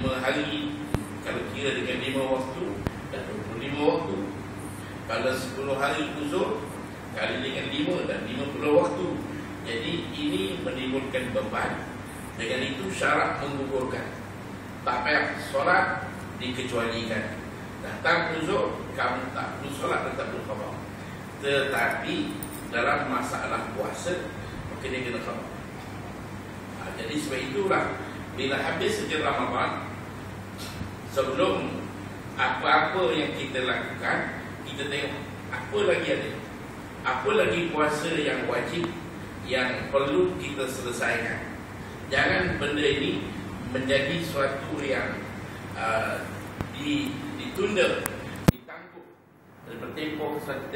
5 hari, kalau kira dengan 5 waktu, dah 25 waktu. Kalau 10 hari uzur, kali dengan 5 dan 50 waktu. Jadi ini menimbulkan beban. Dengan itu syarat menggugurkan. Tak payah solat dikecualikan. Datang uzur, kamu tak perlu solat, tetap berqada. Tetapi dalam masalah puasa, maka dia kena qada. Jadi sebab itulah bila habis saja Ramadan, sebelum apa-apa yang kita lakukan, kita tengok apa lagi ada, apa lagi puasa yang wajib yang perlu kita selesaikan. Jangan benda ini menjadi suatu yang ditunda, ditangguh, bertempoh satu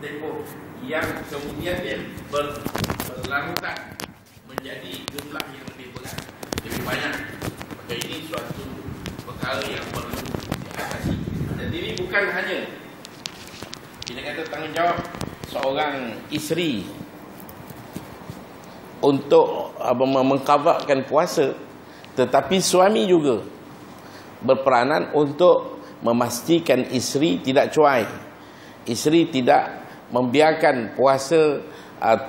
tempoh yang kemudiannya berlarutan menjadi jumlah yang lebih berat, lebih banyak. Maka ini suatu perkara yang perlu diatasi. Dan ini bukan hanya kita kata tanggungjawab seorang isteri untuk mengqadhakan puasa, tetapi suami juga berperanan untuk memastikan isteri tidak cuai, isteri tidak membiarkan puasa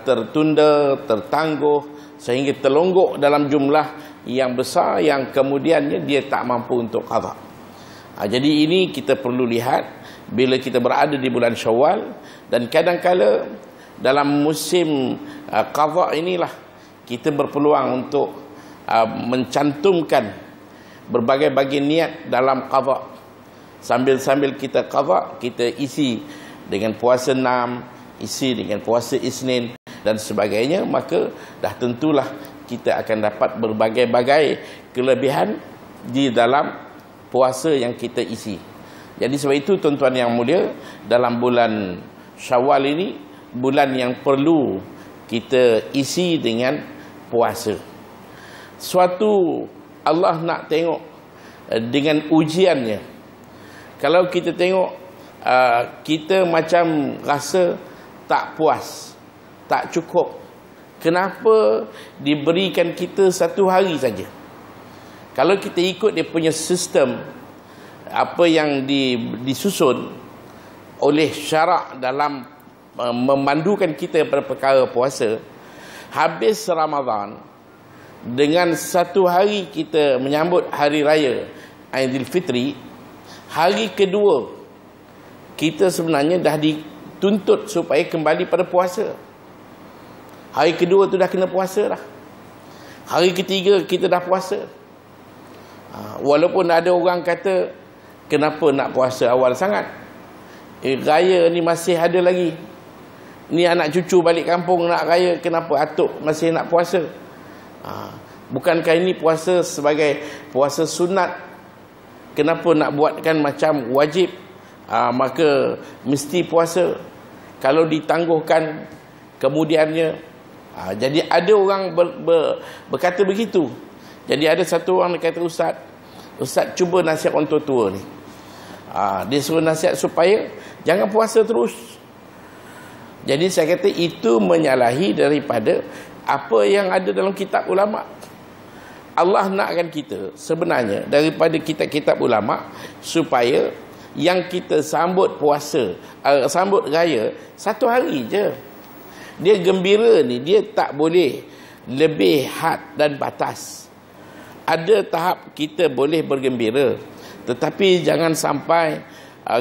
tertunda, tertangguh sehingga terlonggok dalam jumlah yang besar yang kemudiannya dia tak mampu untuk qadha. Jadi ini kita perlu lihat bila kita berada di bulan Syawal, dan kadang-kala dalam musim qadha inilah kita berpeluang untuk mencantumkan berbagai-bagai niat dalam qadha. Sambil-sambil kita qadha, kita isi dengan puasa 6, isi dengan puasa Isnin dan sebagainya, maka dah tentulah kita akan dapat berbagai-bagai kelebihan di dalam puasa yang kita isi. Jadi sebab itu tuan-tuan yang mulia, dalam bulan Syawal ini bulan yang perlu kita isi dengan puasa. Suatu Allah nak tengok dengan ujiannya. Kalau kita tengok kita macam rasa tak puas, tak cukup. Kenapa diberikan kita 1 hari saja? Kalau kita ikut dia punya sistem, apa yang disusun oleh syarak dalam memandukan kita pada perkara puasa, habis Ramadan dengan 1 hari kita menyambut hari raya Aidilfitri, hari kedua kita sebenarnya dah dituntut supaya kembali pada puasa. Hari kedua tu dah kena puasa dah. Hari ketiga kita dah puasa. Walaupun ada orang kata, kenapa nak puasa awal sangat? Raya ni masih ada lagi. Ni anak cucu balik kampung nak raya, kenapa atuk masih nak puasa? Bukankah ini puasa sebagai puasa sunat? Kenapa nak buatkan macam wajib? Maka mesti puasa. Kalau ditangguhkan kemudiannya. Jadi ada orang berkata begitu. Jadi ada satu orang kata, Ustaz cuba nasihat orang tua-tua ni. Dia suruh nasihat supaya jangan puasa terus. Jadi saya kata itu menyalahi daripada apa yang ada dalam kitab ulama. Allah nakkan kita sebenarnya daripada kitab-kitab ulama supaya yang kita sambut puasa, sambut raya 1 hari je. Dia gembira ni, dia tak boleh lebih had dan batas. Ada tahap kita boleh bergembira, tetapi jangan sampai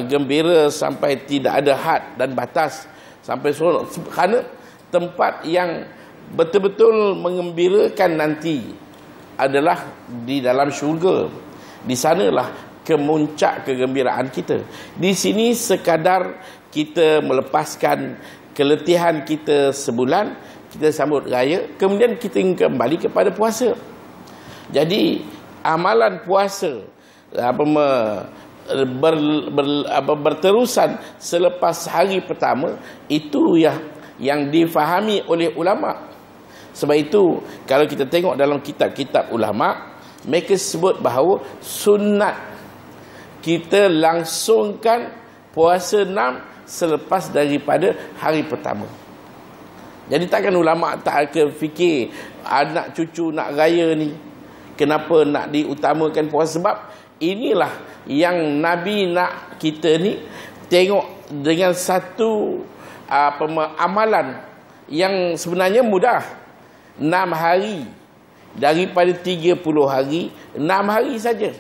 gembira sampai tidak ada had dan batas, sampai kerana tempat yang betul-betul mengembirakan nanti adalah di dalam syurga. Di sanalah kemuncak kegembiraan kita. Di sini sekadar kita melepaskan keletihan kita sebulan, kita sambut raya, kemudian kita kembali kepada puasa. Jadi amalan puasa berterusan selepas hari pertama, itu yang difahami oleh ulama. Sebab itu kalau kita tengok dalam kitab-kitab ulama, mereka sebut bahawa sunat kita langsungkan puasa 6 selepas daripada hari pertama. Jadi takkan ulama tak ke fikir anak cucu nak raya ni, Kenapa nak diutamakan puasa? Sebab inilah yang Nabi nak kita ni tengok dengan satu amalan yang sebenarnya mudah. 6 hari daripada 30 hari, 6 hari saja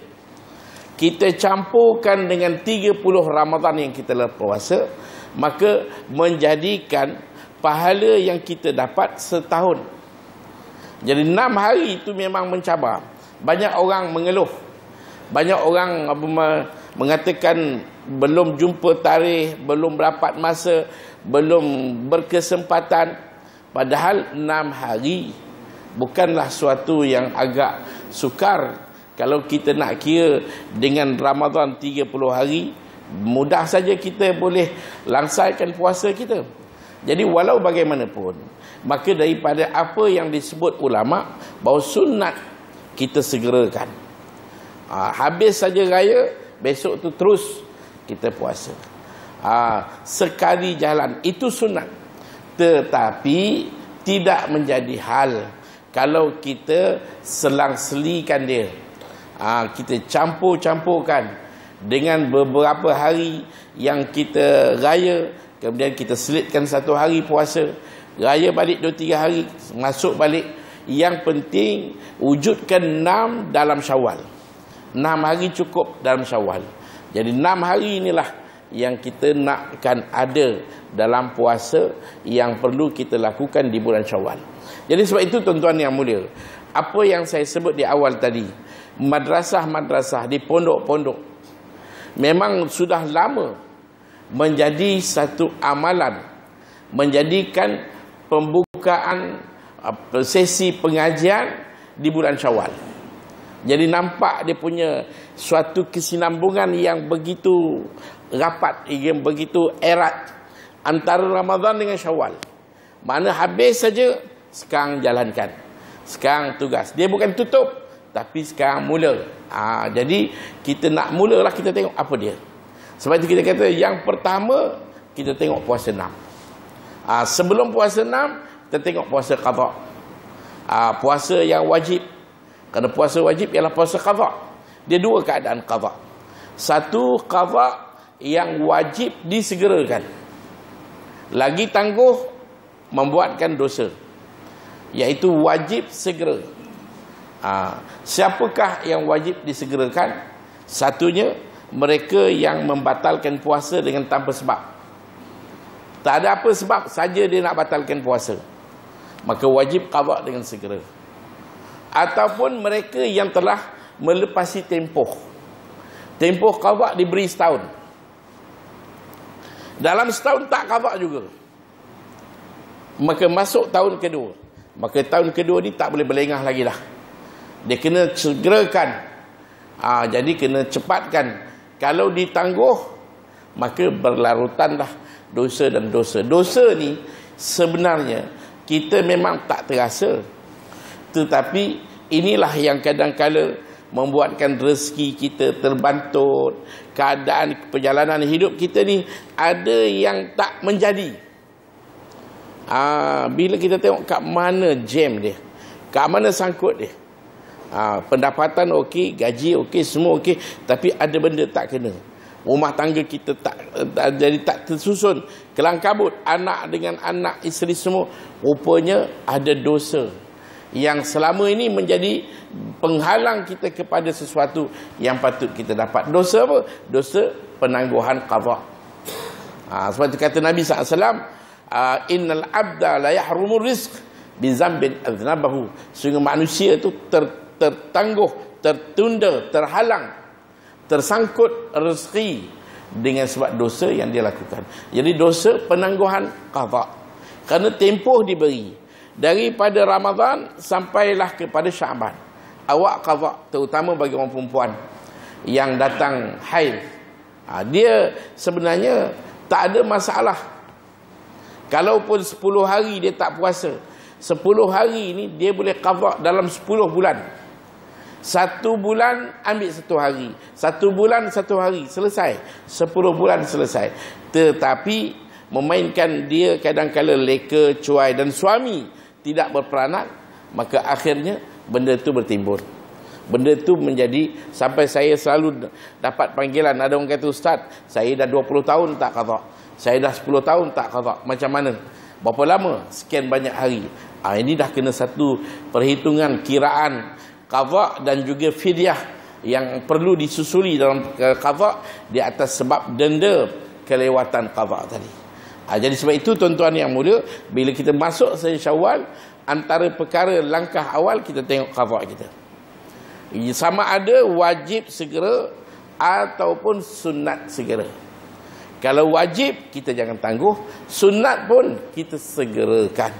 kita campurkan dengan 30 Ramadan yang kita puasa, maka menjadikan pahala yang kita dapat setahun. Jadi 6 hari itu memang mencabar. Banyak orang mengeluh, banyak orang mengatakan belum jumpa tarikh, belum dapat masa, belum berkesempatan. Padahal 6 hari bukanlah suatu yang agak sukar. Kalau kita nak kira dengan Ramadan 30 hari, mudah saja kita boleh langsaikan puasa kita. Jadi walau bagaimanapun, maka daripada apa yang disebut ulama bahawa sunat kita segerakan. Habis saja raya, besok tu terus kita puasa. Sekali jalan, itu sunat. Tetapi tidak menjadi hal kalau kita selang-selikan dia. Kita campur-campurkan dengan beberapa hari yang kita raya, kemudian kita selitkan 1 hari puasa, raya balik 2-3 hari, masuk balik. Yang penting wujudkan 6 dalam Syawal. 6 hari cukup dalam Syawal. Jadi 6 hari inilah yang kita nakkan ada dalam puasa yang perlu kita lakukan di bulan Syawal. Jadi sebab itu tuan-tuan yang mulia, apa yang saya sebut di awal tadi, madrasah-madrasah di pondok-pondok memang sudah lama menjadi satu amalan, menjadikan pembukaan sesi pengajian di bulan Syawal. Jadi nampak dia punya suatu kesinambungan yang begitu rapat, yang begitu erat antara Ramadan dengan Syawal. Mana habis saja, sekarang jalankan, sekarang tugas. Dia bukan tutup, tapi sekarang mula. Jadi kita nak mulalah, kita tengok apa dia. Sebab itu kita kata yang pertama kita tengok puasa 6. Sebelum puasa 6 kita tengok puasa qadha. Puasa yang wajib. Kerana puasa wajib ialah puasa qadha. Dia dua keadaan qadha. Satu, qadha yang wajib disegerakan. Lagi tangguh membuatkan dosa, iaitu wajib segera. Siapakah yang wajib disegerakan? Satunya, mereka yang membatalkan puasa dengan tanpa sebab. Tak ada apa sebab saja dia nak batalkan puasa, maka wajib qadha dengan segera. Ataupun mereka yang telah melepasi tempoh qadha diberi setahun, dalam setahun tak qadha juga, maka masuk tahun kedua. Maka tahun kedua ni tak boleh berlengah lagi dah. Dia kena segerakan. Jadi kena cepatkan. Kalau ditangguh, maka berlarutanlah dosa dan dosa. Dosa ni sebenarnya kita memang tak terasa, tetapi inilah yang kadang-kala membuatkan rezeki kita terbantut. Keadaan perjalanan hidup kita ni ada yang tak menjadi. Bila kita tengok kat mana jam dia, kat mana sangkut dia. Pendapatan okey, gaji okey, semua okey, tapi ada benda tak kena. Rumah tangga kita tak jadi tak tersusun, kelang kabut, anak dengan anak, isteri semua. Rupanya ada dosa yang selama ini menjadi penghalang kita kepada sesuatu yang patut kita dapat. Dosa apa? Dosa penangguhan qadha. Sebab itu kata Nabi SAW, innal abda la yahrumur rizq bi zambin aznabahu. Sehingga manusia itu tertangguh, tertunda, terhalang, tersangkut rezeki dengan sebab dosa yang dia lakukan. Jadi dosa penangguhan qadha. Kerana tempoh diberi daripada Ramadan sampailah kepada Syaban. Awak qadha, terutama bagi orang perempuan yang datang haid. Dia sebenarnya tak ada masalah. Kalaupun 10 hari dia tak puasa, 10 hari ni dia boleh qadha dalam 10 bulan. 1 bulan ambil 1 hari, 1 bulan 1 hari, selesai. 10 bulan selesai. Tetapi memainkan dia kadang-kala leka, cuai, dan suami tidak berperanan, maka akhirnya benda itu bertimbun. Benda tu menjadi, sampai saya selalu dapat panggilan, ada orang kata, "Ustaz, saya dah 20 tahun tak qada. Saya dah 10 tahun tak qada. Macam mana?" Berapa lama? Sekian banyak hari. Ini dah kena satu perhitungan kiraan qada dan juga fidyah yang perlu disusuli dalam qada di atas sebab denda kelewatan qada tadi. Jadi sebab itu tuan-tuan yang mulia, bila kita masuk Syawal, antara perkara langkah awal kita tengok qada kita. Sama ada wajib segera ataupun sunat segera. Kalau wajib, kita jangan tangguh. Sunat pun kita segerakan.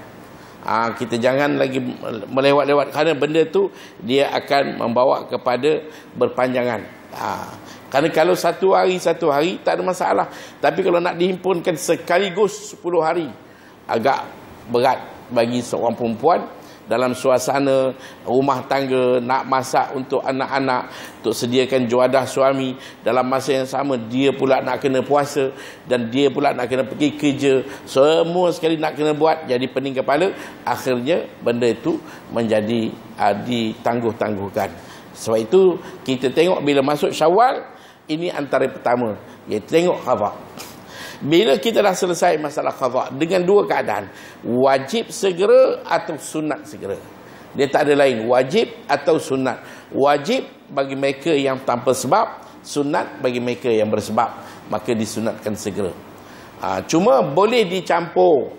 Kita jangan lagi melewat-lewat, kerana benda tu dia akan membawa kepada berpanjangan. Kerana kalau satu hari tak ada masalah. Tapi kalau nak dihimpunkan sekaligus 10 hari, agak berat bagi seorang perempuan dalam suasana rumah tangga, nak masak untuk anak-anak, untuk sediakan juadah suami, dalam masa yang sama dia pula nak kena puasa dan dia pula nak kena pergi kerja, semua sekali nak kena buat, jadi pening kepala. Akhirnya benda itu menjadi ditangguh-tangguhkan. Sebab itu kita tengok bila masuk Syawal, ini antara pertama, iaitu tengok qada. Bila kita dah selesai masalah qada dengan dua keadaan, wajib segera atau sunat segera. Dia tak ada lain, wajib atau sunat. Wajib bagi mereka yang tanpa sebab, sunat bagi mereka yang bersebab, maka disunatkan segera. Cuma boleh dicampur.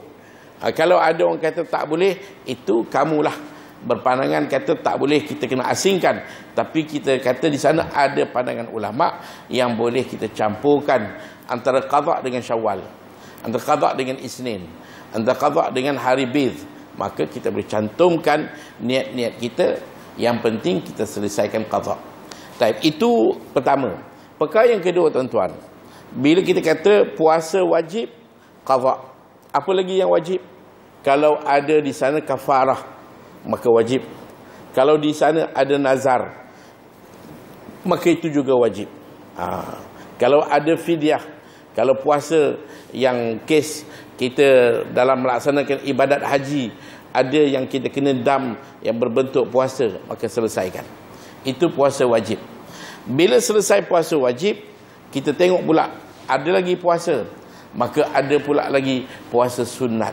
Kalau ada orang kata tak boleh, itu kamulah berpandangan kata tak boleh, kita kena asingkan. Tapi kita kata di sana ada pandangan ulama yang boleh kita campurkan antara qada dengan Syawal, antara qada dengan Isnin, antara qada dengan hari Bid. Maka kita boleh cantumkan niat-niat kita, yang penting kita selesaikan qada. Baik, itu pertama. Perkara yang kedua tuan-tuan, bila kita kata puasa wajib, qada, apa lagi yang wajib? Kalau ada di sana kafarah, maka wajib. Kalau di sana ada nazar, maka itu juga wajib. Kalau ada fidyah, kalau puasa yang kes kita dalam melaksanakan ibadat haji, ada yang kita kena dam yang berbentuk puasa, maka selesaikan. Itu puasa wajib. Bila selesai puasa wajib, kita tengok pula ada lagi puasa, maka ada pula lagi puasa sunat.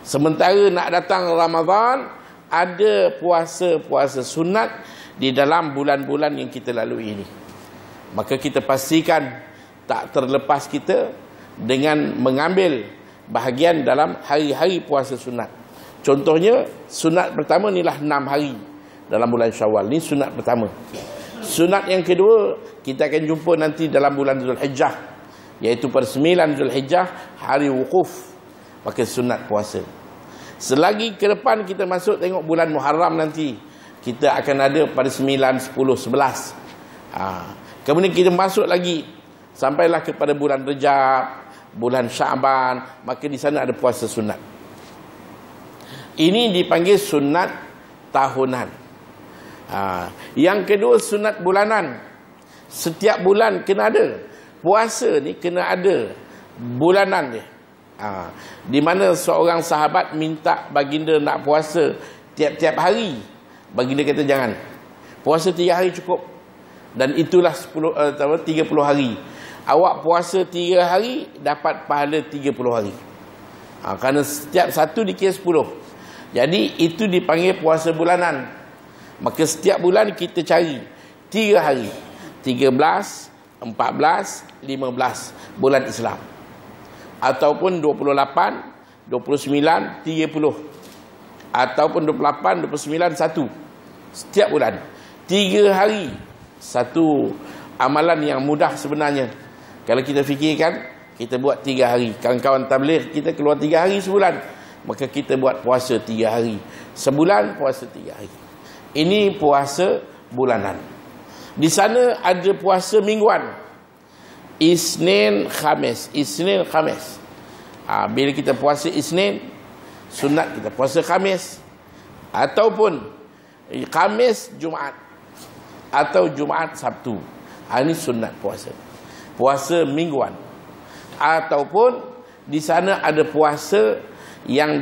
Sementara nak datang Ramadan, ada puasa-puasa sunat di dalam bulan-bulan yang kita lalui ini. Maka kita pastikan tak terlepas kita dengan mengambil bahagian dalam hari-hari puasa sunat. Contohnya, sunat pertama inilah 6 hari dalam bulan Syawal. Ini sunat pertama. Sunat yang kedua, kita akan jumpa nanti dalam bulan Zulhijjah, iaitu pada 9 Zulhijjah, hari wukuf. Maka sunat puasa. Selagi ke depan kita masuk tengok bulan Muharram nanti, kita akan ada pada 9, 10, 11. Kemudian kita masuk lagi sampailah kepada bulan Rejab, bulan Syaban, maka di sana ada puasa sunat. Ini dipanggil sunat tahunan. Yang kedua sunat bulanan. Setiap bulan kena ada. Puasa ni kena ada bulanan dia. Di mana seorang sahabat minta baginda nak puasa tiap-tiap hari. Baginda kata jangan. Puasa 3 hari cukup. Dan itulah 30 hari. Awak puasa 3 hari dapat pahala 30 hari. Kerana setiap satu dikira 10. Jadi itu dipanggil puasa bulanan. Maka setiap bulan kita cari 3 hari. 13, 14, 15 bulan Islam. Ataupun 28, 29, 30. Ataupun 28, 29, 1. Setiap bulan 3 hari. Satu amalan yang mudah sebenarnya. Kalau kita fikirkan, kita buat 3 hari. Kawan-kawan tabligh kita keluar 3 hari sebulan, maka kita buat puasa 3 hari. Sebulan puasa 3 hari. Ini puasa bulanan. Di sana ada puasa mingguan. Isnin, Khamis. Isnin, Khamis. Bila kita puasa Isnin, sunat kita puasa Khamis. Ataupun Khamis, Jumaat. Atau Jumaat, Sabtu. Ini sunat puasa. Puasa mingguan. Ataupun di sana ada puasa yang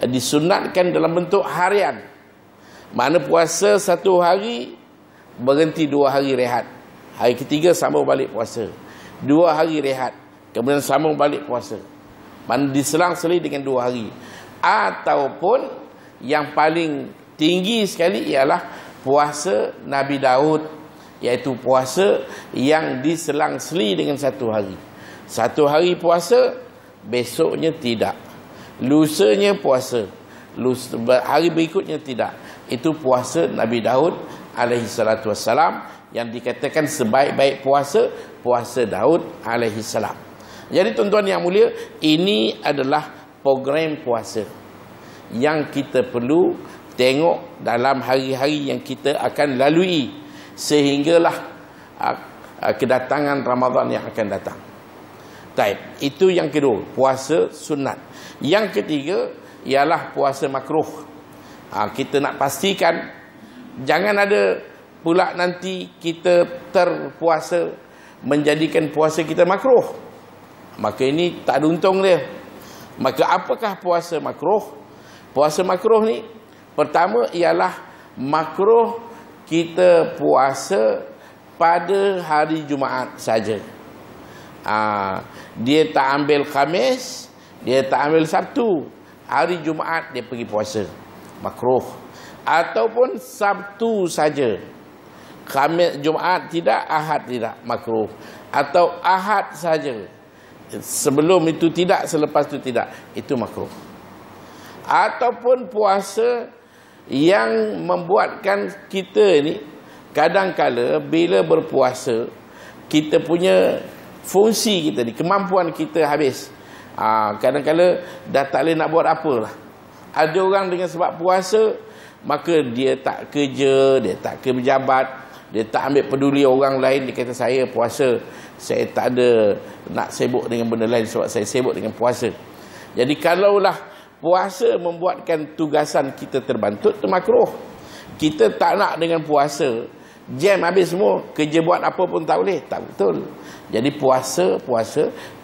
disunatkan dalam bentuk harian. Mana puasa 1 hari, berhenti 2 hari rehat. Hari ketiga sambung balik puasa. 2 hari rehat, kemudian sambung balik puasa. Mana diselang-seli dengan 2 hari. Ataupun yang paling tinggi sekali ialah puasa Nabi Daud, iaitu puasa yang diselang-seli dengan 1 hari. 1 hari puasa, besoknya tidak. Lusanya puasa, hari berikutnya tidak. Itu puasa Nabi Daud alaihi salatu wassalam, yang dikatakan sebaik-baik puasa, puasa Daud alaihi salam. Jadi tuan-tuan yang mulia, ini adalah program puasa yang kita perlu tengok dalam hari-hari yang kita akan lalui sehinggalah kedatangan Ramadan yang akan datang. Baik, itu yang kedua, puasa sunat. Yang ketiga ialah puasa makruh. Kita nak pastikan jangan ada pula nanti kita terpuasa menjadikan puasa kita makruh. Maka ini tak ada untung dia. Maka apakah puasa makruh? Puasa makruh ni pertama ialah makruh kita puasa pada hari Jumaat saja. Dia tak ambil Khamis, dia tak ambil Sabtu, hari Jumaat dia pergi puasa, makruh. Ataupun Sabtu saja, Khamis, Jumaat tidak, Ahad tidak, makruh. Atau Ahad saja, sebelum itu tidak, selepas itu tidak, itu makruh. Ataupun puasa yang membuatkan kita ni kadang-kala bila berpuasa, kita punya fungsi kita ni, kemampuan kita habis. Kadang-kala dah tak boleh nak buat apalah. Ada orang dengan sebab puasa, maka dia tak kerja, dia tak ke pejabat, dia tak ambil peduli orang lain. Dia kata saya puasa, saya tak ada nak sibuk dengan benda lain sebab saya sibuk dengan puasa. Jadi kalaulah puasa membuatkan tugasan kita terbantut, itu makruh. Kita tak nak dengan puasa jam habis semua, kerja buat apa pun tak boleh, tak betul. Jadi puasa,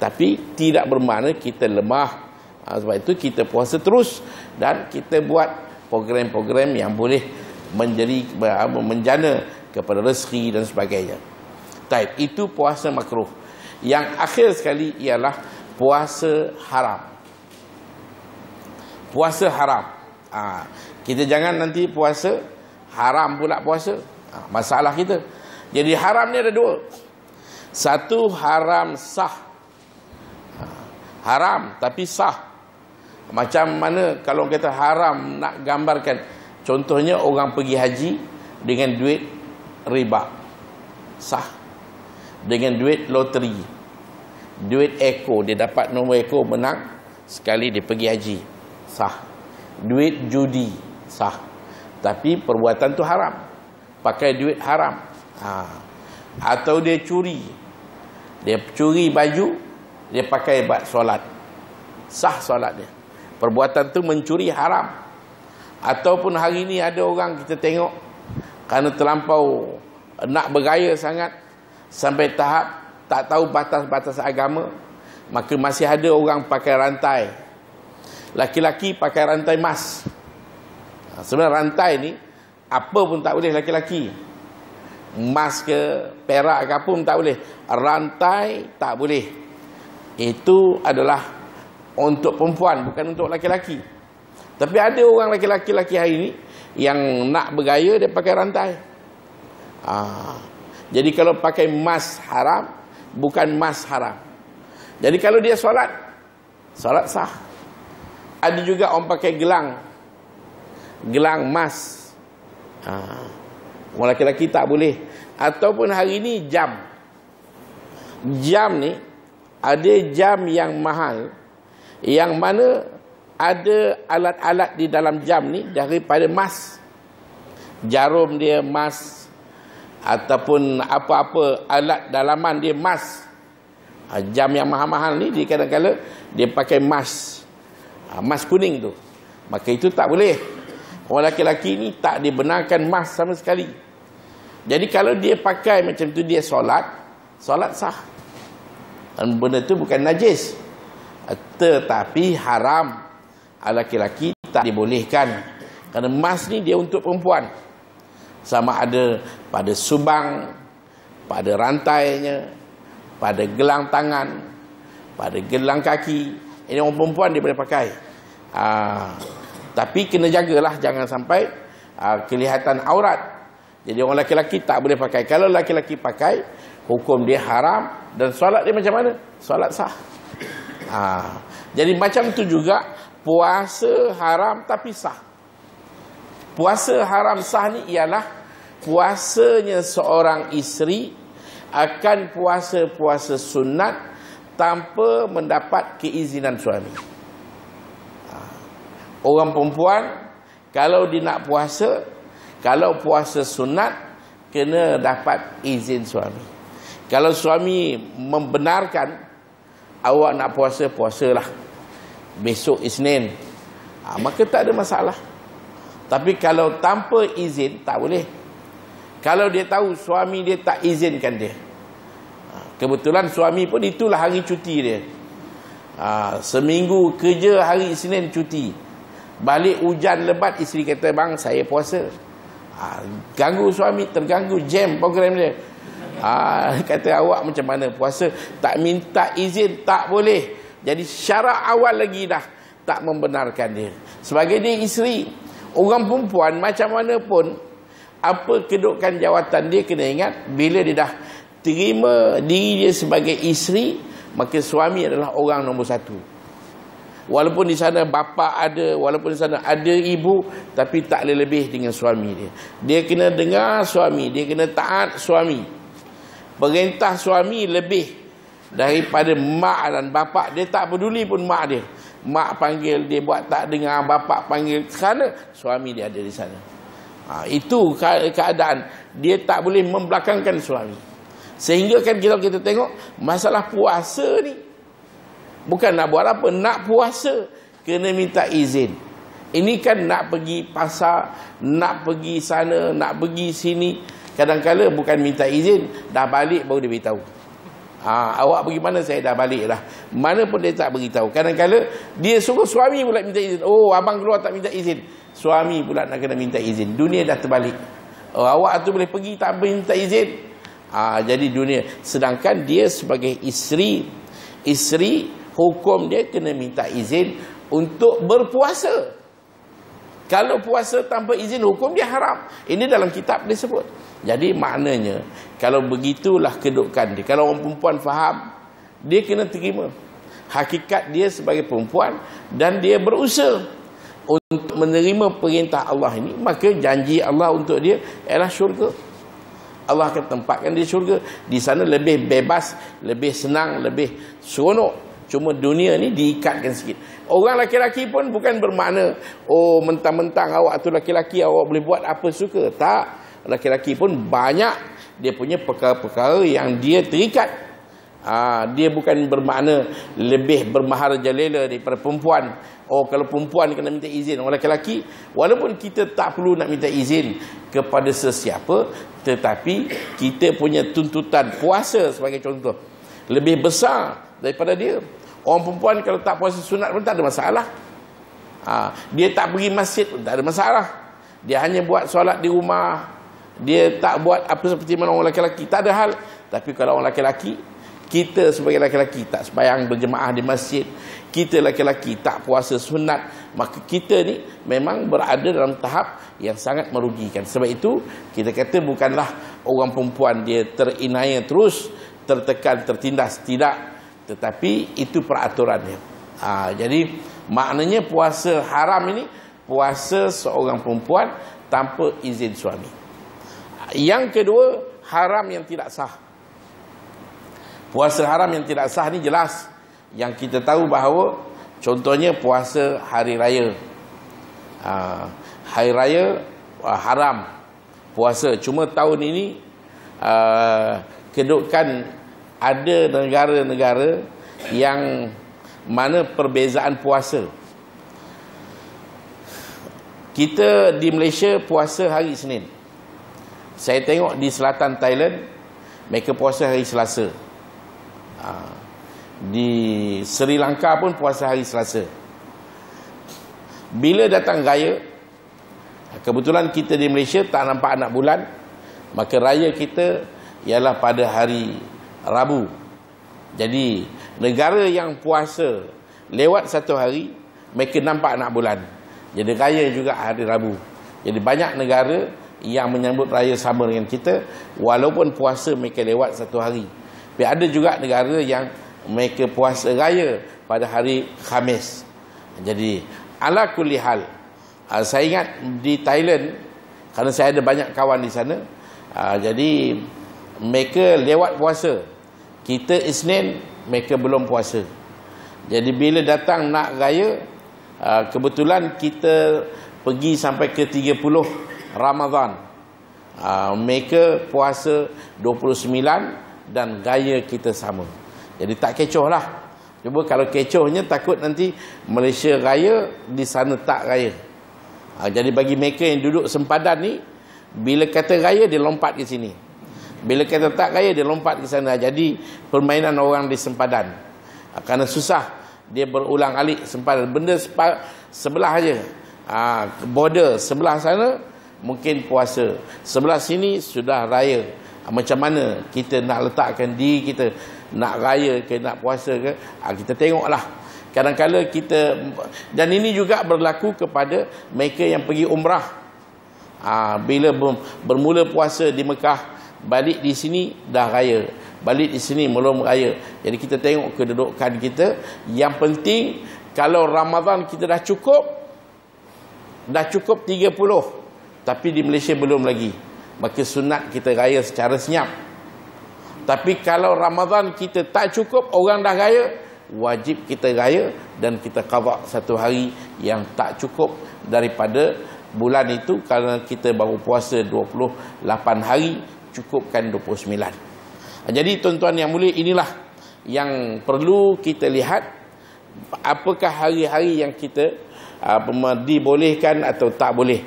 tapi tidak bermakna kita lemah. Sebab itu kita puasa terus dan kita buat program-program yang boleh menjana kepada rezeki dan sebagainya. Baik, itu puasa makruh. Yang akhir sekali ialah puasa haram. Puasa haram. Kita jangan nanti puasa haram pula puasa. Masalah kita. Jadi haram ni ada 2. Satu, haram sah. Haram tapi sah. Macam mana kalau kata haram nak gambarkan? Contohnya orang pergi haji dengan duit riba, sah. Dengan duit loteri, duit ekor, dia dapat nombor ekor, menang sekali dia pergi haji, sah. Duit judi, sah. Tapi perbuatan tu haram, pakai duit haram. Atau dia curi, dia curi baju, dia pakai buat solat, sah solat dia. Perbuatan tu mencuri haram. Ataupun hari ni ada orang kita tengok kerana terlampau nak bergaya sangat sampai tahap tak tahu batas-batas agama, maka masih ada orang pakai rantai. Laki-laki pakai rantai emas. Sebenarnya rantai ni apa pun tak boleh laki-laki. Emas ke perak ke apa pun tak boleh. Rantai tak boleh. Itu adalah untuk perempuan, bukan untuk laki-laki. Tapi ada orang laki-laki hari ni yang nak bergaya, dia pakai rantai. Jadi kalau pakai emas haram, bukan emas haram. Jadi kalau dia solat, solat sah. Ada juga orang pakai gelang, gelang emas. Orang laki-laki tak boleh. Ataupun hari ni jam. Jam ni ada jam yang mahal, yang mana ada alat-alat di dalam jam ni daripada emas. Jarum dia emas, ataupun apa-apa alat dalaman dia emas. Jam yang mahal-mahal ni dia kadang-kadang dia pakai emas, emas kuning tu. Maka itu tak boleh. Orang laki-laki ni tak dibenarkan emas sama sekali. Jadi kalau dia pakai macam tu, dia solat, solat sah. Dan benda tu bukan najis, tetapi haram. Laki-laki tak dibolehkan. Kerana emas ni dia untuk perempuan. Sama ada pada subang, pada rantainya, pada gelang tangan, pada gelang kaki. Ini orang perempuan dia boleh pakai. Tapi kena jagalah jangan sampai kelihatan aurat. Jadi orang lelaki tak boleh pakai. Kalau lelaki pakai, hukum dia haram. Dan solat dia macam mana? Solat sah. Jadi macam tu juga puasa haram tapi sah. Puasa haram sah ni ialah puasanya seorang isteri akan puasa-puasa sunat tanpa mendapat keizinan suami. Orang perempuan kalau dia nak puasa, kalau puasa sunat kena dapat izin suami. Kalau suami membenarkan awak nak puasa, puasalah. Besok Isnin, maka tak ada masalah. Tapi kalau tanpa izin, tak boleh. Kalau dia tahu suami dia tak izinkan dia, kebetulan suami pun itulah hari cuti dia, seminggu kerja, hari Isnin cuti, balik hujan lebat, isteri kata, bang saya puasa. Ganggu suami, terganggu, jam program dia. Kata awak macam mana puasa, tak minta izin, tak boleh. Jadi syarat awal lagi dah tak membenarkan dia. Sebagai dia isteri, orang perempuan macam mana pun, apa kedudukan jawatan dia, kena ingat bila dia dah terima diri dia sebagai isteri, maka suami adalah orang nombor satu. Walaupun di sana bapa ada, walaupun di sana ada ibu, tapi tak boleh lebih dengan suami dia. Dia kena dengar suami, dia kena taat suami. Perintah suami lebih daripada mak dan bapa. Dia tak peduli pun mak dia. Mak panggil dia buat tak dengar, bapa panggil ke sana, suami dia ada di sana. Itu keadaan. Dia tak boleh membelakangkan suami. Sehingga kan kita tengok masalah puasa ni, bukan nak buat apa, nak puasa kena minta izin. Ini kan nak pergi pasar, nak pergi sana, nak pergi sini, kadang-kadang bukan minta izin, dah balik baru dia beritahu. Awak pergi mana? Saya dah balik dah. Mana pun dia tak beritahu. Kadang-kadang dia suruh suami pula minta izin. Oh, abang keluar tak minta izin, suami pula nak kena minta izin. Dunia dah terbalik. Awak tu boleh pergi tak minta izin. Jadi dunia. Sedangkan dia sebagai isteri, hukum dia kena minta izin untuk berpuasa. Kalau puasa tanpa izin, hukum dia haram. Ini dalam kitab disebut. Jadi maknanya, kalau begitulah kedudukan dia, kalau orang perempuan faham, dia kena terima hakikat dia sebagai perempuan dan dia berusaha untuk menerima perintah Allah ini, maka janji Allah untuk dia ialah syurga. Allah akan tempatkan dia syurga. Di sana lebih bebas, lebih senang, lebih seronok. Cuma dunia ni diikatkan sikit. Orang laki-laki pun bukan bermakna, oh mentang-mentang awak tu laki-laki, awak boleh buat apa suka. Tak. Laki-laki pun banyak dia punya perkara-perkara yang dia terikat. Dia bukan bermakna lebih bermaharajalela daripada perempuan. Oh, kalau perempuan kena minta izin, orang lelaki, walaupun kita tak perlu nak minta izin kepada sesiapa, tetapi kita punya tuntutan puasa sebagai contoh lebih besar daripada dia. Orang perempuan kalau tak puasa sunat pun tak ada masalah. Dia tak pergi masjid pun tak ada masalah. Dia hanya buat solat di rumah, dia tak buat apa seperti mana orang lelaki, tak ada hal. Tapi kalau orang lelaki, kita sebagai lelaki tak sembahyang berjemaah di masjid, kita lelaki tak puasa sunat, maka kita ni memang berada dalam tahap yang sangat merugikan. Sebab itu kita kata bukanlah orang perempuan dia terinaya terus, tertekan, tertindas, tidak, tetapi itu peraturannya. Jadi maknanya puasa haram ini puasa seorang perempuan tanpa izin suami. Yang kedua, haram yang tidak sah. Puasa haram yang tidak sah ni jelas. Yang kita tahu bahawa contohnya puasa hari raya. Hari raya haram puasa. Cuma tahun ini kedudukan ada negara-negara yang mana perbezaan puasa. Kita di Malaysia puasa hari Isnin. Saya tengok di selatan Thailand, mereka puasa hari Selasa. Di Sri Lanka pun puasa hari Selasa. Bila datang raya, Kebetulan kita di Malaysia tak nampak anak bulan, maka raya kita ialah pada hari Rabu. Jadi negara yang puasa lewat satu hari, mereka nampak anak bulan. Jadi raya juga hari Rabu. Jadi banyak negara yang menyambut raya sama dengan kita, walaupun puasa mereka lewat satu hari. Tapi ada juga negara yang mereka puasa raya pada hari Khamis. Jadi ala kulli hal, saya ingat di Thailand, kerana saya ada banyak kawan di sana, jadi mereka lewat puasa. Kita Isnin, mereka belum puasa. Jadi bila datang nak raya, kebetulan kita pergi sampai ke 30 Ramadan. Mereka puasa 29 dan raya kita sama. Jadi tak kecoh lah. Cuba kalau kecohnya takut nanti Malaysia raya, di sana tak raya. Jadi bagi mereka yang duduk sempadan ni, bila kata raya dia lompat ke sini, bila kata tak raya dia lompat ke sana. Jadi permainan orang di sempadan. Kerana susah, dia berulang alik sempadan. Benda sebelah aja. Border sebelah sana mungkin puasa, sebelah sini sudah raya. Macam mana kita nak letakkan diri kita, nak raya ke nak puasa ke, kita tengoklah. Kadang-kadang kita, dan ini juga berlaku kepada mereka yang pergi umrah. Bila bermula puasa di Mekah, balik di sini dah raya, balik di sini belum raya. Jadi kita tengok kedudukan kita. Yang penting kalau Ramadan kita dah cukup 30, tapi di Malaysia belum lagi, maka sunat kita raya secara senyap. Tapi kalau Ramadan kita tak cukup, orang dah raya, wajib kita raya dan kita qada satu hari yang tak cukup daripada bulan itu. Kerana kita baru puasa 28 hari, cukupkan 29. Jadi tuan-tuan yang mulia, inilah yang perlu kita lihat. Apakah hari-hari yang kita dibolehkan atau tak boleh.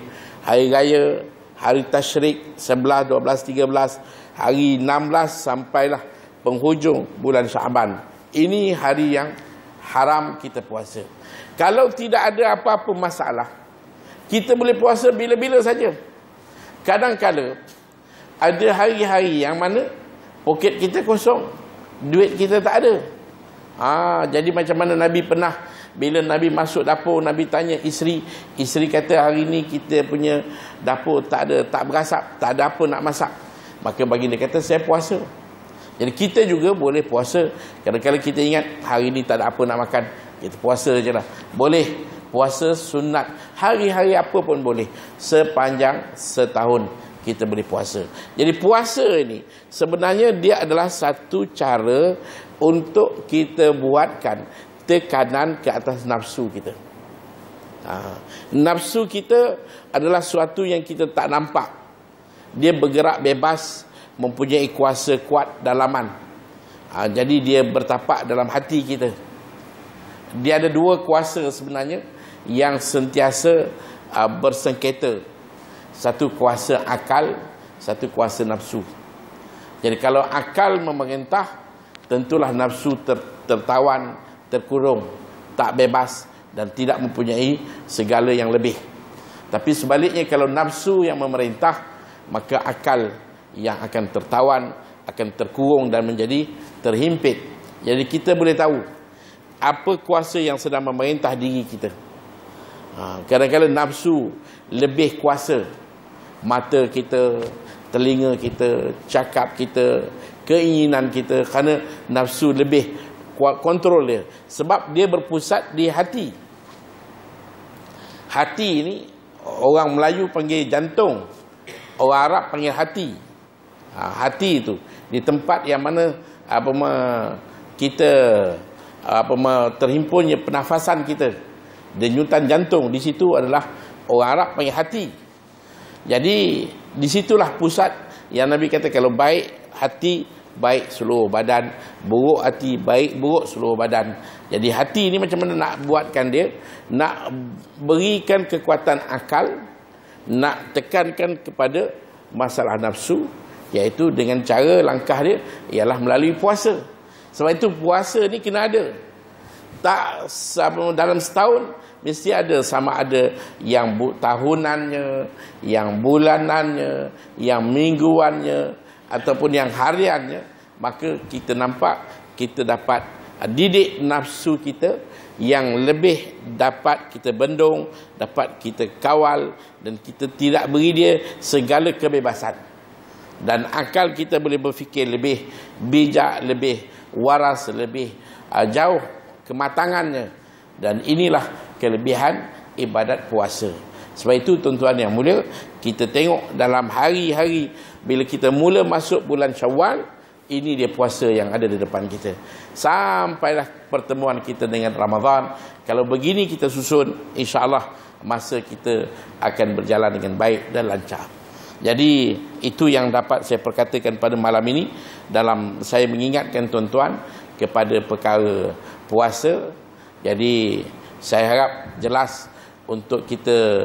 Hari raya, hari tasyrik 11, 12, 13, hari 16 sampailah penghujung bulan Syaban. Ini hari yang haram kita puasa. Kalau tidak ada apa-apa masalah, kita boleh puasa bila-bila saja. Kadang-kadang ada hari-hari yang mana poket kita kosong, duit kita tak ada. Jadi macam mana Nabi pernah, bila Nabi masuk dapur, Nabi tanya isteri kata hari ni kita punya dapur tak ada, tak berasap, tak ada apa nak masak. Maka baginda kata saya puasa. Jadi kita juga boleh puasa. Kadang-kadang kita ingat hari ni tak ada apa nak makan, kita puasa je lah. Boleh puasa sunat. Hari-hari apa pun boleh, sepanjang setahun kita boleh puasa. Jadi puasa ni sebenarnya dia adalah satu cara untuk kita buatkan tekanan ke atas nafsu kita. Nafsu kita adalah suatu yang kita tak nampak. Dia bergerak bebas, mempunyai kuasa kuat dalaman. Jadi dia bertapak dalam hati kita. Dia ada dua kuasa sebenarnya yang sentiasa bersengketa. Satu kuasa akal, satu kuasa nafsu. Jadi kalau akal memerintah, tentulah nafsu tertawan, terkurung, tak bebas dan tidak mempunyai segala yang lebih. Tapi sebaliknya, kalau nafsu yang memerintah, maka akal yang akan tertawan, akan terkurung dan menjadi terhimpit. Jadi kita boleh tahu apa kuasa yang sedang memerintah diri kita. Kadang-kadang nafsu lebih kuasa. Mata kita, telinga kita, cakap kita, keinginan kita, kerana nafsu lebih kontrol dia. Sebab dia berpusat di hati. Hati ini orang Melayu panggil jantung, orang Arab panggil hati. Hati itu di tempat yang mana kita terhimpunnya pernafasan kita, denyutan jantung, di situ adalah orang Arab panggil hati. Jadi di situlah pusat yang Nabi kata kalau baik hati, baik seluruh badan, buruk hati, baik buruk seluruh badan. Jadi hati ini macam mana nak buatkan dia, nak berikan kekuatan akal, nak tekankan kepada masalah nafsu, iaitu dengan cara langkah dia ialah melalui puasa. Sebab itu puasa ni kena ada. Tak dalam setahun mesti ada, sama ada yang tahunannya, yang bulanannya, yang mingguannya ataupun yang hariannya. Maka kita nampak kita dapat didik nafsu kita yang lebih dapat kita bendung, dapat kita kawal, dan kita tidak beri dia segala kebebasan. Dan akal kita boleh berfikir lebih bijak, lebih waras, lebih jauh kematangannya. Dan inilah kelebihan ibadat puasa. Sebab itu tuan-tuan yang mulia, kita tengok dalam hari-hari bila kita mula masuk bulan Syawal, ini dia puasa yang ada di depan kita. Sampailah pertemuan kita dengan Ramadan. Kalau begini kita susun, insya-Allah masa kita akan berjalan dengan baik dan lancar. Jadi itu yang dapat saya perkatakan pada malam ini, dalam saya mengingatkan tuan-tuan kepada perkara puasa. Jadi saya harap jelas untuk kita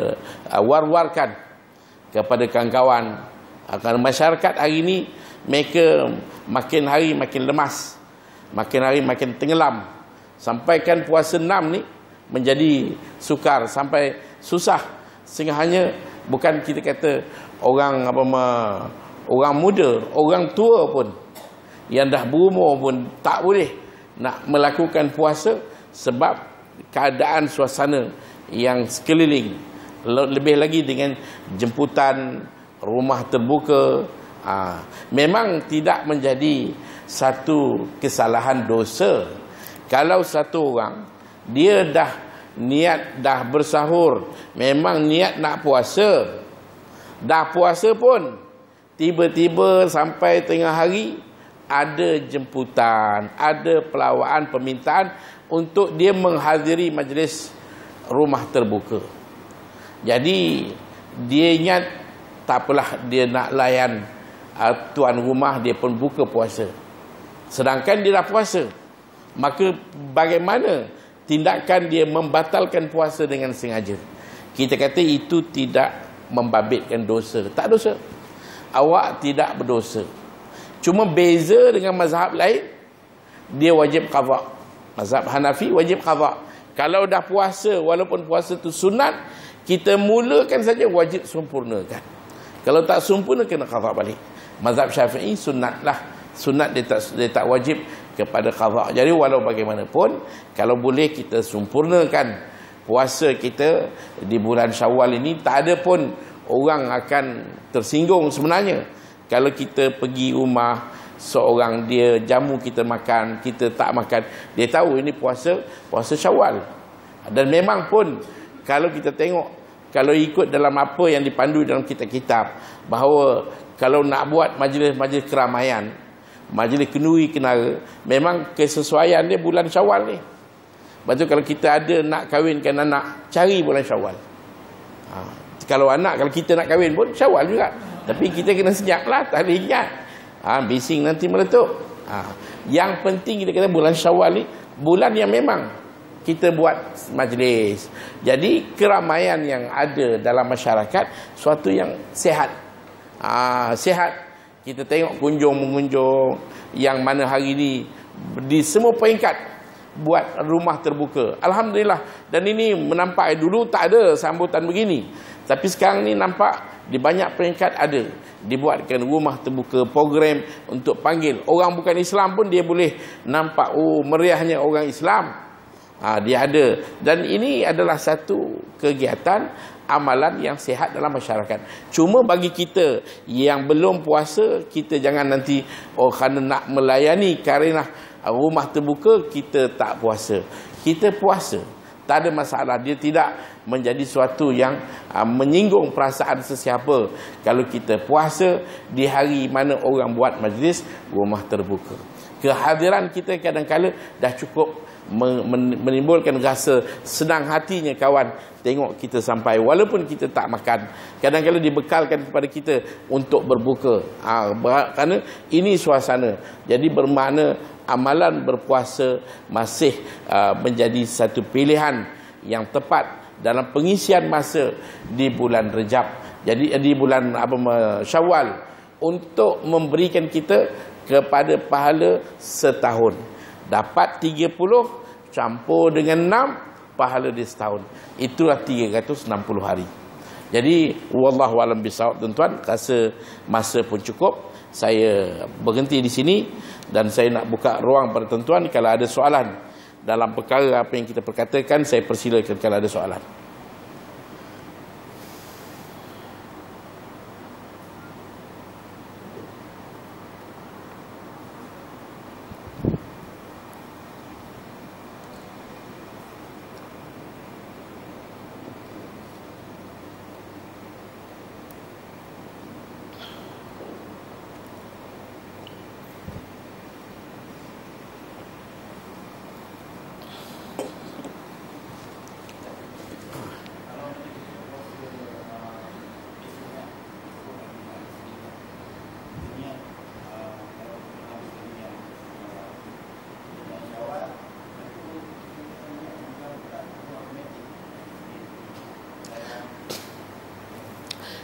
war-warkan kepada kawan-kawan, kerana masyarakat hari ini mereka makin hari makin lemas, makin hari makin tenggelam. Sampaikan puasa 6 ni menjadi sukar, sampai susah, sehingga hanya bukan kita kata orang orang muda, orang tua pun yang dah berumur pun tak boleh nak melakukan puasa sebab keadaan suasana yang sekeliling, lebih lagi dengan jemputan, rumah terbuka. Memang tidak menjadi satu kesalahan dosa kalau satu orang dia dah niat dah bersahur, memang niat nak puasa, dah puasa pun tiba-tiba sampai tengah hari ada jemputan, ada pelawaan permintaan untuk dia menghadiri majlis rumah terbuka. Jadi dia ingat tak apalah, dia nak layan tuan rumah, dia pun buka puasa, sedangkan dia dah puasa. Maka bagaimana tindakan dia membatalkan puasa dengan sengaja? Kita kata itu tidak membabitkan dosa. Tak dosa, awak tidak berdosa. Cuma beza dengan mazhab lain, dia wajib qadha. Mazhab Hanafi wajib qadha. Kalau dah puasa, walaupun puasa itu sunat, kita mulakan saja, wajib sempurnakan. Kalau tak sempurna, kena qadha balik. Mazhab Syafi'i sunatlah, sunat dia tak wajib kepada qadha. Jadi walau bagaimanapun, kalau boleh kita sempurnakan puasa kita di bulan Syawal ini, tak ada pun orang akan tersinggung sebenarnya. Kalau kita pergi rumah seorang, dia jamu kita makan, kita tak makan, dia tahu ini puasa Syawal. Dan memang pun kalau kita tengok, kalau ikut dalam apa yang dipandu dalam kitab-kitab, bahawa kalau nak buat majlis-majlis keramaian, majlis kenduri kenara, memang kesesuaian dia bulan Syawal ni. Lepas tu kalau kita ada nak kahwinkan anak, cari bulan Syawal. Kalau kita nak kahwin pun Syawal juga. Tapi kita kena senyap lah, tak boleh ingat. Bising nanti meletup. Yang penting kita kata bulan Syawal ni bulan yang memang kita buat majlis. Jadi keramaian yang ada dalam masyarakat suatu yang sihat. Sihat. Kita tengok kunjung-mengunjung yang mana hari ini di semua peringkat buat rumah terbuka. Alhamdulillah. Dan ini menampak, dulu tak ada sambutan begini, tapi sekarang ni nampak di banyak peringkat ada dibuatkan rumah terbuka, program untuk panggil orang bukan Islam pun dia boleh nampak, oh meriahnya orang Islam. Dia ada. Dan ini adalah satu kegiatan amalan yang sihat dalam masyarakat. Cuma bagi kita yang belum puasa, kita jangan nanti kerana nak melayani kerana rumah terbuka kita tak puasa. Kita puasa, tak ada masalah. Dia tidak menjadi suatu yang menyinggung perasaan sesiapa kalau kita puasa di hari mana orang buat majlis rumah terbuka. Kehadiran kita kadang-kala dah cukup menimbulkan rasa senang hatinya kawan tengok kita sampai, walaupun kita tak makan. Kadang-kadang dibekalkan kepada kita untuk berbuka. Kerana ini suasana. Jadi bermakna amalan berpuasa masih menjadi satu pilihan yang tepat dalam pengisian masa di bulan Rejab. Jadi di bulan Syawal, untuk memberikan kita kepada pahala setahun. Dapat 30 campur dengan pahala dia setahun. Itulah 360 hari. Jadi wallahu alam bisawab, tuan-tuan, rasa masa pun cukup. Saya berhenti di sini dan saya nak buka ruang pada tuan-tuan kalau ada soalan dalam perkara apa yang kita perkatakan. Saya persilakan kalau ada soalan.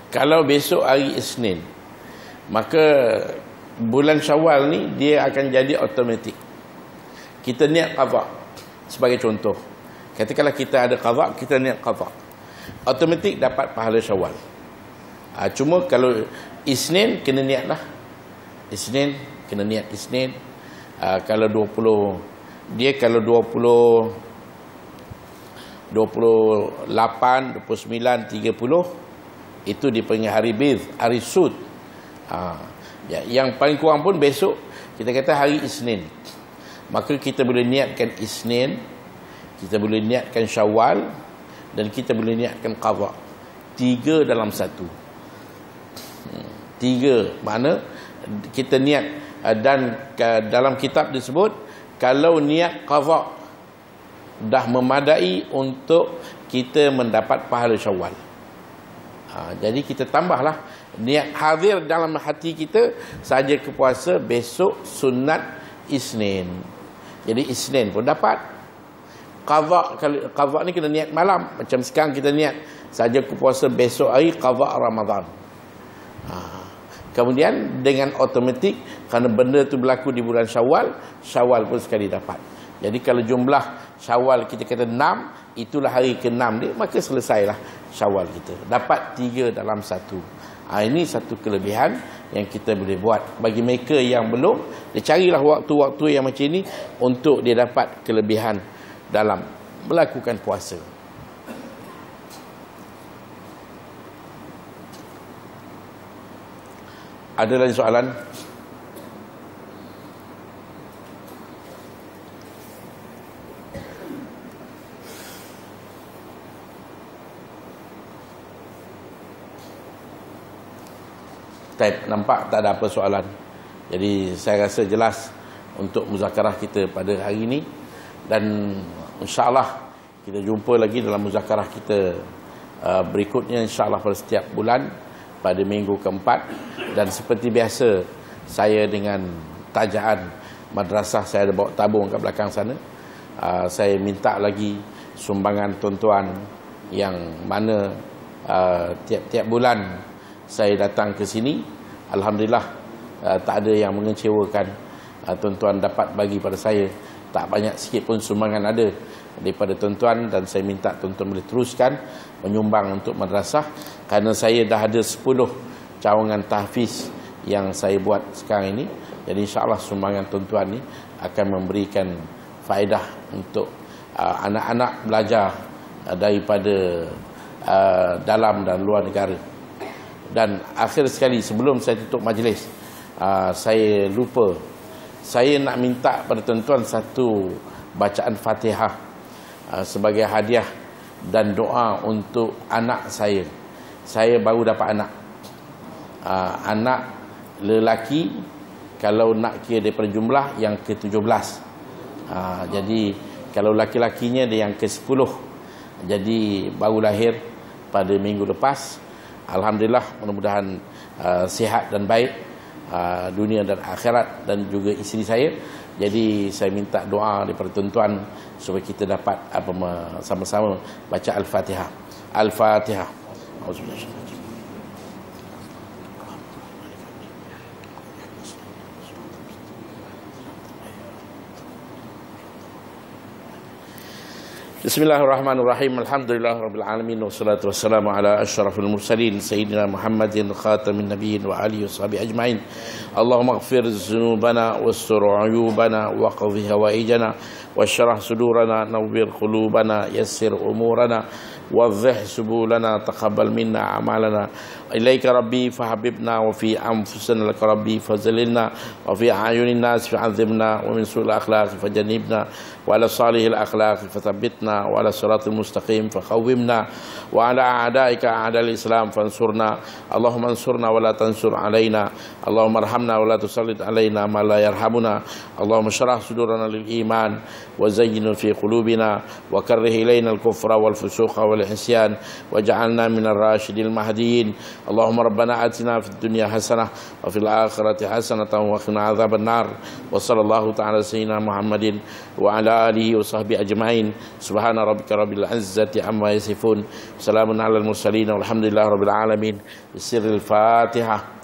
Kalau besok hari Isnin, maka bulan Syawal ni dia akan jadi automatik. Kita niat qada sebagai contoh. Katakanlah kita ada qada, kita niat qada, automatik dapat pahala Syawal. Cuma kalau Isnin kena niat lah. Isnin kena niat Isnin. Kalau 20, dia kalau 28, 29, 30 itu dipanggil hari bid, hari sud. Yang paling kurang pun besok kita kata hari Isnin, maka kita boleh niatkan Isnin, kita boleh niatkan Syawal, dan kita boleh niatkan qada. 3 dalam 1. 3 makna kita niat, dan dalam kitab disebut kalau niat qada dah memadai untuk kita mendapat pahala Syawal. Jadi kita tambahlah niat hadir dalam hati kita saja ke puasa besok sunat Isnin. Jadi Isnin pun dapat. Qada ni kena niat malam. Macam sekarang kita niat saja ke puasa besok hari qada Ramadan. Kemudian dengan automatik, kerana benda tu berlaku di bulan Syawal, Syawal pun sekali dapat. Jadi kalau jumlah Syawal kita kata 6, itulah hari ke-6 dia, maka selesailah Syawal kita. Dapat 3 dalam 1. Ini satu kelebihan yang kita boleh buat. Bagi mereka yang belum, dia carilah waktu-waktu yang macam ini untuk dia dapat kelebihan dalam melakukan puasa. Ada lagi soalan? Nampak tak ada apa soalan. Jadi saya rasa jelas untuk muzakarah kita pada hari ini. Dan insyaAllah kita jumpa lagi dalam muzakarah kita berikutnya, insyaAllah pada setiap bulan pada minggu keempat. Dan seperti biasa, saya dengan tajaan madrasah saya ada bawa tabung kat belakang sana. Saya minta lagi sumbangan tuan-tuan yang mana tiap-tiap bulan saya datang ke sini. Alhamdulillah, tak ada yang mengecewakan. Tuan-tuan dapat bagi pada saya, tak banyak sikit pun sumbangan ada daripada tuan-tuan. Dan saya minta tuan-tuan boleh teruskan menyumbang untuk madrasah, kerana saya dah ada 10 cawangan tahfiz yang saya buat sekarang ini. Jadi insyaAllah sumbangan tuan-tuan ni akan memberikan faedah untuk anak-anak belajar daripada dalam dan luar negara. Dan akhir sekali, sebelum saya tutup majlis, saya lupa, saya nak minta pada tuan-tuan satu bacaan Fatihah sebagai hadiah dan doa untuk anak saya. Saya baru dapat anak. Anak lelaki, kalau nak kira daripada jumlah, yang ke-17. Jadi kalau laki-lakinya dia yang ke-10. Jadi baru lahir pada minggu lepas. Alhamdulillah, mudah-mudahan sihat dan baik dunia dan akhirat, dan juga isteri saya. Jadi saya minta doa daripada tuan-tuan supaya kita dapat sama-sama baca Al-Fatihah. Al-Fatihah. Bismillahirrahmanirrahim. Alhamdulillahirabbil alamin wassalatu wassalamu ala asyrafil mursalin sayyidina Muhammadin khatamin nabiyyin wa alihi washabihi ajmain. Allahumma ighfir dzunubana wastur 'uyubana wa qadhi hawaijana washrah sudurana nawwir qulubana yassir umurana wadhih subulana taqabbal minna a'malana ilaika rabbi fahabibna wa fi anfusina lak rabbi fazalilna wa fi ayunin nas fa'adzibna wa min su'il akhlaq fajannibna wa ala salihil akhlaq fathabbitna wa ala siratal mustaqim fakhawwimna wa ala a'daika a'dal islam fansurna Allahumma ansurna wa la tansur alaina Allahumma arhamna wa la tusallit alaina ma la yarhamuna Allahumma shrah sudurana lil iman wa zayyinhu fi qulubina wa karrih ilayna al kufra wal fusuqa wal isyan waj'alna minar rasyidil mahdiyyin Allahumma rabbana atina fid dunya hasanah wa fil akhirati hasanatan wa qina adzaban nar wa sallallahu ta'ala sayyidina Muhammadin wa ala alihi wa sahbihi ajmain subhana rabbika rabbil izzati amma yasifun salamun alal mursalin walhamdulillahi rabbil alamin bisirril fatihah.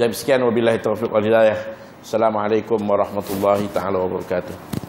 Sekian wabillahi taufiq wal hidayah. Assalamualaikum warahmatullahi taala wabarakatuh.